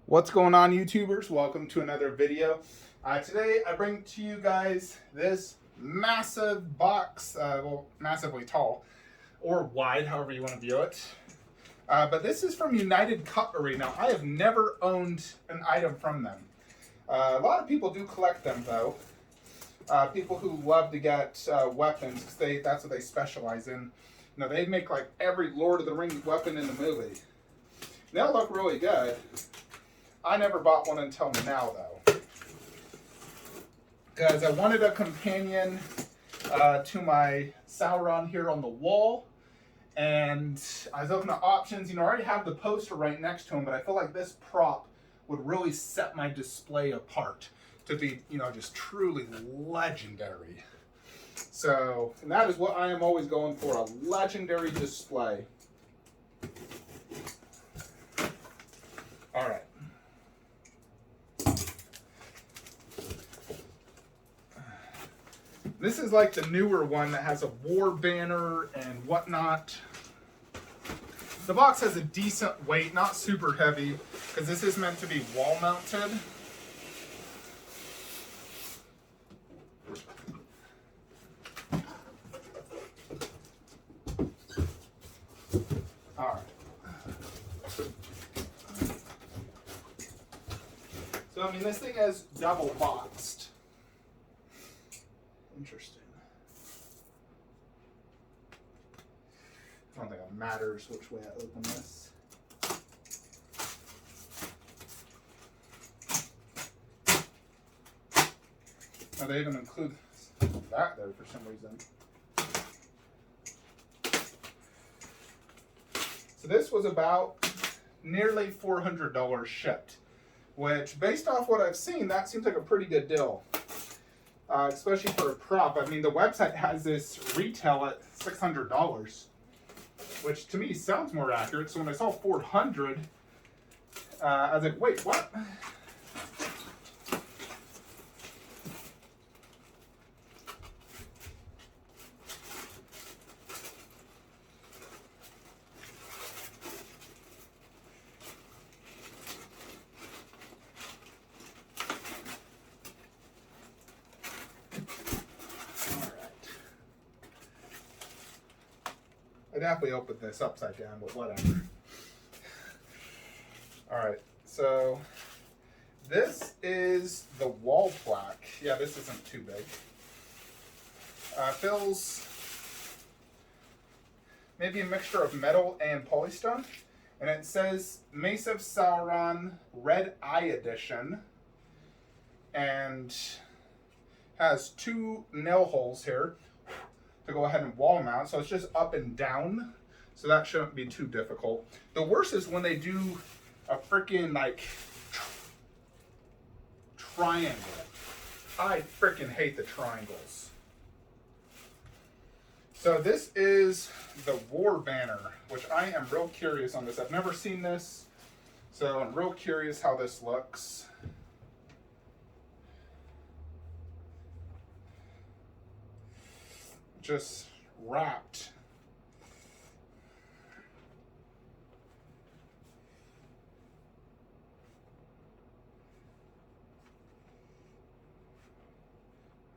What's going on, YouTubers? Welcome to another video. Today I bring to you guys this massive box, well, massively tall or wide, however you want to view it. But this is from United Cutlery. Now, I have never owned an item from them. A lot of people do collect them, though. People who love to get weapons, because that's what they specialize in. You know, they make like every Lord of the Rings weapon in the movie. They all look really good. I never bought one until now, though, because I wanted a companion to my Sauron here on the wall, and I was looking at options. You know, I already have the poster right next to him, but I feel like this prop would really set my display apart to be, you know, just truly legendary. So, and that is what I am always going for, a legendary display. All right. This is like the newer one that has a war banner and whatnot. The box has a decent weight, not super heavy, because this is meant to be wall mounted. All right. So, I mean, this thing is double boxed. Interesting. I don't think it matters which way I open this. Oh, they even include that there for some reason. So this was about nearly $400 shipped, which, based off what I've seen, that seems like a pretty good deal. Especially for a prop. I mean, the website has this retail at $600, which to me sounds more accurate. So when I saw $400, I was like, wait, what? I definitely opened this upside down, but whatever. Alright, so this is the wall plaque. Yeah, this isn't too big. Feels maybe a mixture of metal and polystone. And it says Mace of Sauron Red Eye Edition. And has 2 nail holes here to go ahead and wall mount, so it's just up and down, so that shouldn't be too difficult. The worst is when they do a freaking like triangle. I freaking hate the triangles. So this is the war banner, which I am real curious on this. I've never seen this, so I'm real curious how this looks. Just wrapped.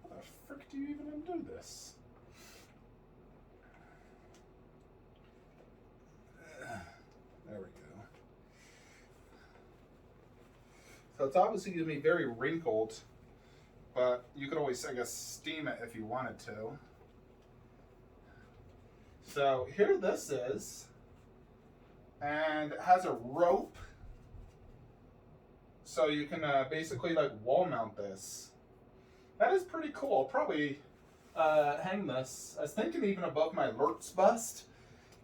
How the frick do you even undo this? There we go. So it's obviously going to be very wrinkled, but you could always, I guess, steam it if you wanted to. So here this is, and it has a rope, so you can basically like wall mount this. That is pretty cool. I'll probably hang this. I was thinking even above my Lurtz bust,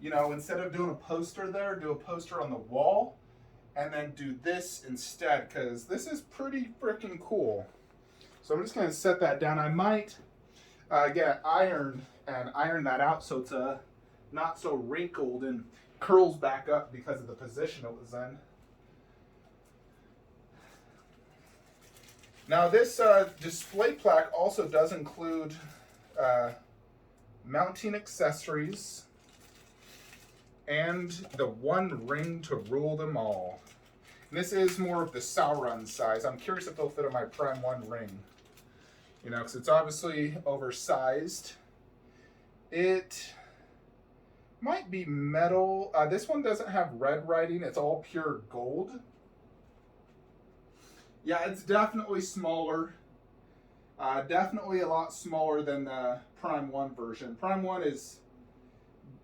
you know, instead of doing a poster there, do a poster on the wall, and then do this instead, because this is pretty freaking cool. So I'm just going to set that down. I might get iron and iron that out so it's not so wrinkled and curls back up because of the position it was in. Now this display plaque also does include mounting accessories and the one ring to rule them all. And this is more of the Sauron size. I'm curious if they'll fit on my Prime 1 ring. You know, because it's obviously oversized. It might be metal. This one doesn't have red writing. It's all pure gold. Yeah, it's definitely smaller. Definitely a lot smaller than the Prime 1 version. Prime 1 is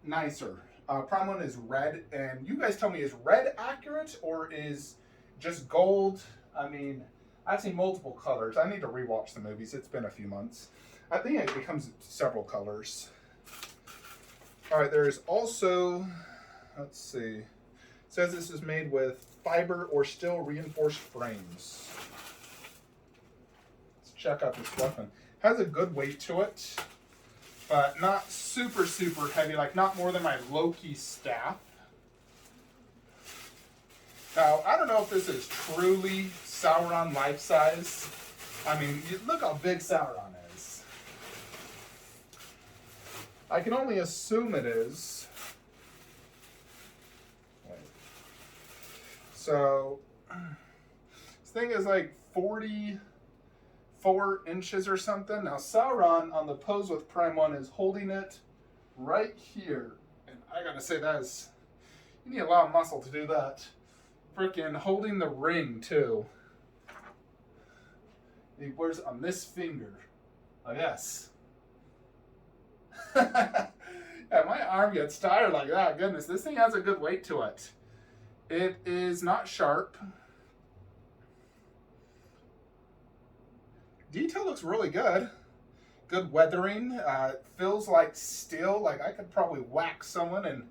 nicer. Prime 1 is red, and you guys tell me, is red accurate or is just gold? I mean, I've seen multiple colors. I need to rewatch the movies. It's been a few months. I think it becomes several colors. All right, there's also, let's see, it says this is made with fiber or steel reinforced frames. Let's check out this weapon. Has a good weight to it, but not super, super heavy, like not more than my Loki staff. Now, I don't know if this is truly Sauron life size. I mean, look how big Sauron is. I can only assume it is. Wait. So, this thing is like 44 inches or something. Now, Sauron on the pose with Prime 1 is holding it right here. And I gotta say, that is, you need a lot of muscle to do that. Freaking holding the ring, too. He wears on this finger. Oh, yes. Yeah, my arm gets tired like that. Goodness, this thing has a good weight to it. It is not sharp. Detail looks really good. Good weathering. Feels like steel. Like I could probably whack someone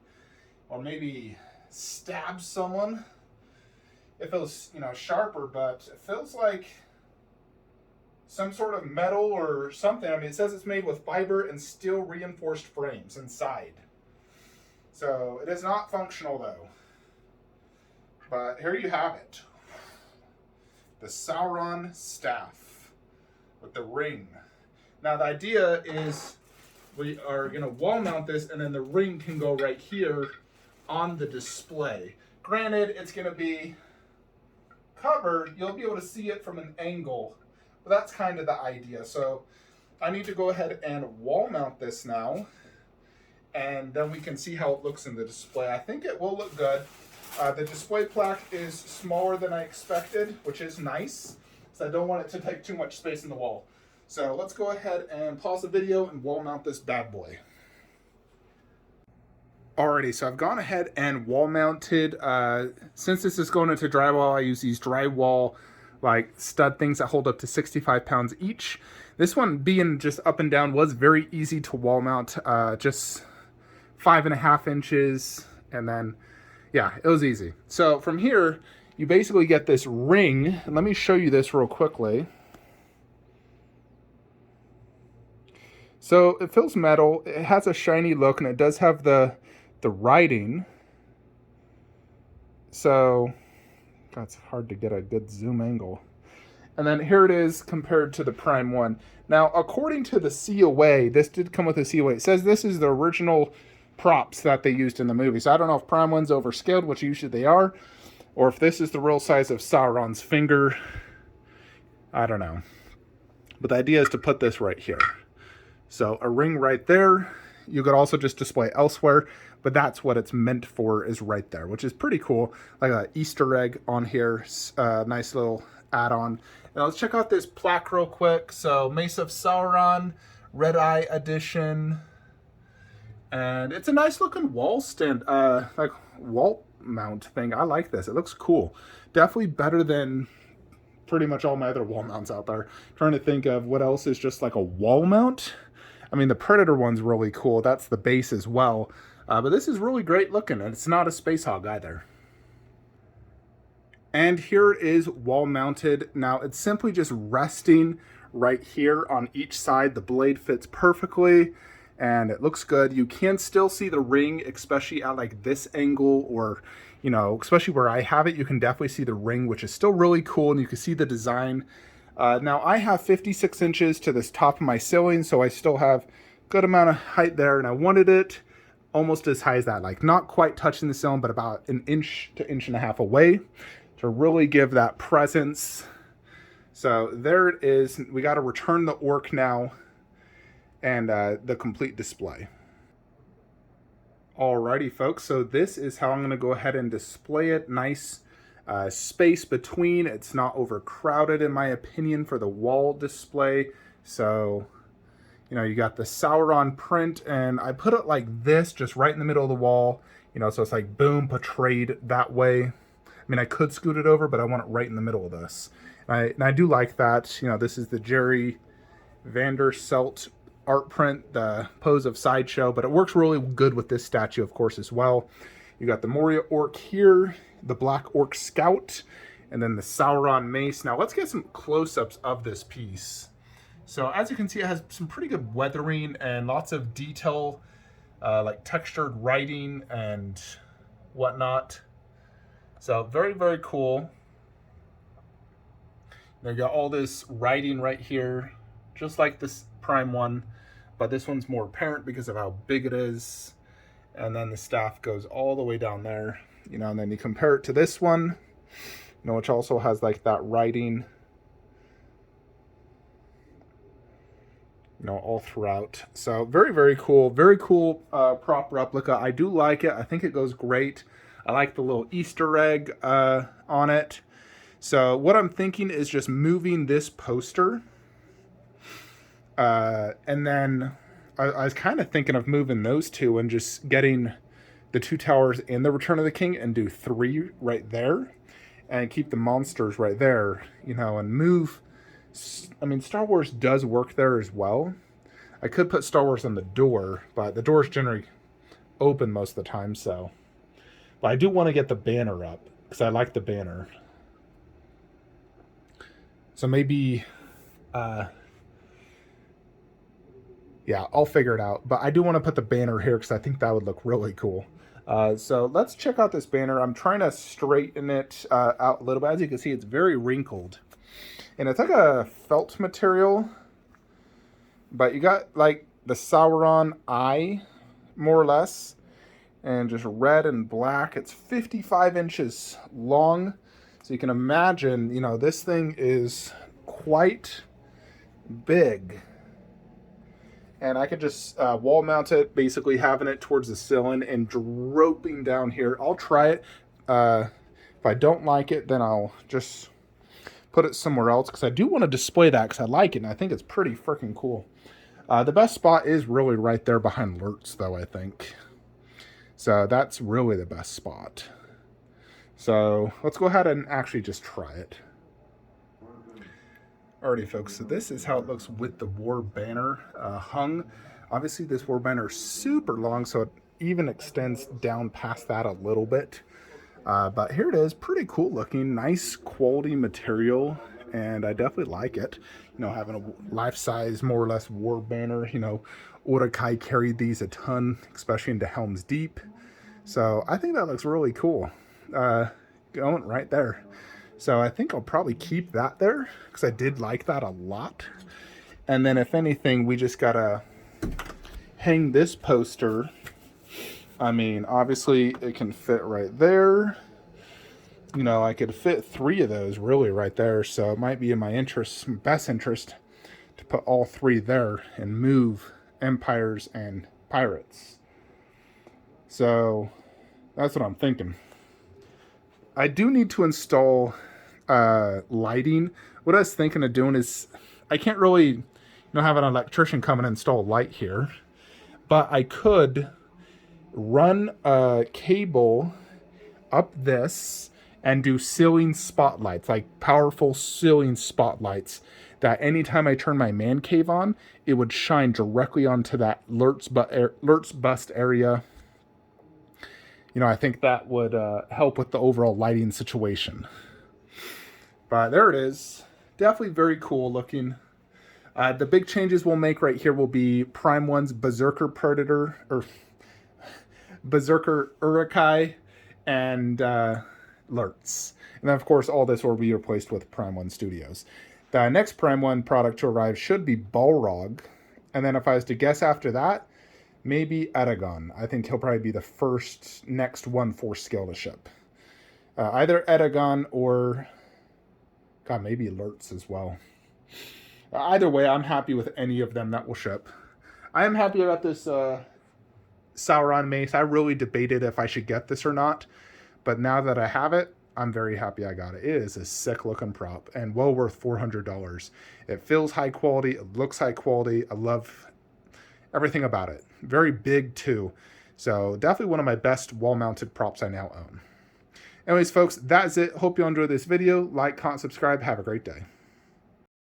or maybe stab someone if it was, you know, sharper, but it feels like some sort of metal or something. I mean, it says it's made with fiber and steel reinforced frames inside. So it is not functional though. But here you have it. The Sauron staff with the ring. Now the idea is we are going to wall mount this, and then the ring can go right here on the display. Granted, it's going to be covered. You'll be able to see it from an angle. But that's kind of the idea. So I need to go ahead and wall mount this now. And then we can see how it looks in the display. I think it will look good. The display plaque is smaller than I expected, which is nice. So I don't want it to take too much space in the wall. So let's go ahead and pause the video and wall mount this bad boy. Alrighty, so I've gone ahead and wall mounted. Since this is going into drywall, I use these drywall like stud things that hold up to 65 pounds each. This one being just up and down was very easy to wall mount, just 5.5 inches, and then yeah, it was easy. So from here, you basically get this ring, and let me show you this real quickly. So it feels metal, it has a shiny look, and it does have the writing. So, God, it's hard to get a good zoom angle. And then here it is compared to the Prime 1. Now, according to the COA, this did come with a COA. It says this is the original props that they used in the movie. So I don't know if Prime 1's overscaled, which usually they are, or if this is the real size of Sauron's finger. I don't know. But the idea is to put this right here. So a ring right there. You could also just display elsewhere, but that's what it's meant for, is right there, which is pretty cool. Like an Easter egg on here. Nice little add-on. Now let's check out this plaque real quick. So Mace of Sauron, Red Eye Edition. And it's a nice looking wall stand, like wall mount thing. I like this. It looks cool. Definitely better than pretty much all my other wall mounts out there. Trying to think of what else is just like a wall mount. I mean, the Predator one's really cool. That's the base as well. But this is really great looking, and it's not a space hog either. And here it is wall mounted. Now it's simply just resting right here on each side. The blade fits perfectly and it looks good. You can still see the ring, especially at like this angle, or, you know, especially where I have it, you can definitely see the ring, which is still really cool, and you can see the design. Now I have 56 inches to this top of my ceiling, so I still have a good amount of height there, and I wanted it almost as high as that, like not quite touching the ceiling, but about an inch to inch and a half away. to really give that presence. So there it is. We got to return the orc now and the complete display. Alrighty, folks. So this is how I'm going to go ahead and display it. Nice space between. It's not overcrowded, in my opinion, for the wall display. So, you know, you got the Sauron print, and I put it like this, just right in the middle of the wall. You know, so it's like boom, portrayed that way. I mean, I could scoot it over, but I want it right in the middle of this. And I do like that. You know, this is the Jerry Vanderselt art print, the pose of Sideshow, but it works really good with this statue, of course, as well. You got the Moria Orc here, the Black Orc Scout, and then the Sauron Mace. Now let's get some close-ups of this piece. So as you can see, it has some pretty good weathering and lots of detail, like textured writing and whatnot. So very, very cool. Now you got all this writing right here, just like this prime one, but this one's more apparent because of how big it is. And then the staff goes all the way down there, you know, and then you compare it to this one, you know, which also has like that writing, you know, all throughout. So very, very cool prop replica. I do like it. I think it goes great. I like the little Easter egg on it. So what I'm thinking is just moving this poster, and then I was kind of thinking of moving those two and just getting the two towers in the Return of the King and do 3 right there and keep the monsters right there, you know, and move. I mean, Star Wars does work there as well. I could put Star Wars on the door, but the door's generally open most of the time, so. But I do want to get the banner up because I like the banner. So maybe, yeah, I'll figure it out. But I do want to put the banner here because I think that would look really cool. So let's check out this banner. I'm trying to straighten it out a little bit. As you can see, it's very wrinkled. And it's like a felt material. But you got like the Sauron eye, more or less. And just red and black. It's 55 inches long. So you can imagine, you know, this thing is quite big. And I could just wall mount it, basically having it towards the ceiling and dropping down here. I'll try it. If I don't like it, then I'll just put it somewhere else. Because I do want to display that because I like it and I think it's pretty freaking cool. The best spot is really right there behind Lurtz, though, I think. So that's really the best spot. So let's go ahead and actually just try it. Alrighty, folks, so this is how it looks with the war banner hung. Obviously, this war banner is super long, so it even extends down past that a little bit. But here it is, pretty cool looking, nice quality material, and I definitely like it. You know, having a life-size, more or less, war banner. You know, Uruk-hai carried these a ton, especially into Helm's Deep. So I think that looks really cool. Going right there. So I think I'll probably keep that there because I did like that a lot. And then if anything, we just gotta hang this poster. I mean, obviously it can fit right there. You know, I could fit 3 of those really right there. So it might be in my interest, best interest, to put all 3 there and move empires and pirates. So that's what I'm thinking. I do need to install lighting. What I was thinking of doing is, I can't really, you know, have an electrician come and install light here, but I could run a cable up this and do ceiling spotlights, like powerful ceiling spotlights, that anytime I turn my man cave on, it would shine directly onto that Lurtz bust area. You know, I think that would help with the overall lighting situation. But there it is. Definitely very cool looking. The big changes we'll make right here will be Prime 1's Berserker Predator, or Berserker Uruk-hai, and Lurtz. And then, of course, all this will be replaced with Prime 1 Studios. The next Prime 1 product to arrive should be Balrog. And then if I was to guess after that, maybe Eragon. I think he'll probably be the next one for skill to ship. Either Edagon or, God, maybe Lurtz as well. Either way, I'm happy with any of them that will ship. I am happy about this Sauron Mace. I really debated if I should get this or not, but now that I have it, I'm very happy I got it. It is a sick looking prop and well worth $400. It feels high quality. It looks high quality. I love everything about it. Very big too. So definitely one of my best wall-mounted props I now own. Anyways, folks, that's it. Hope you enjoyed this video. Like, comment, subscribe. Have a great day.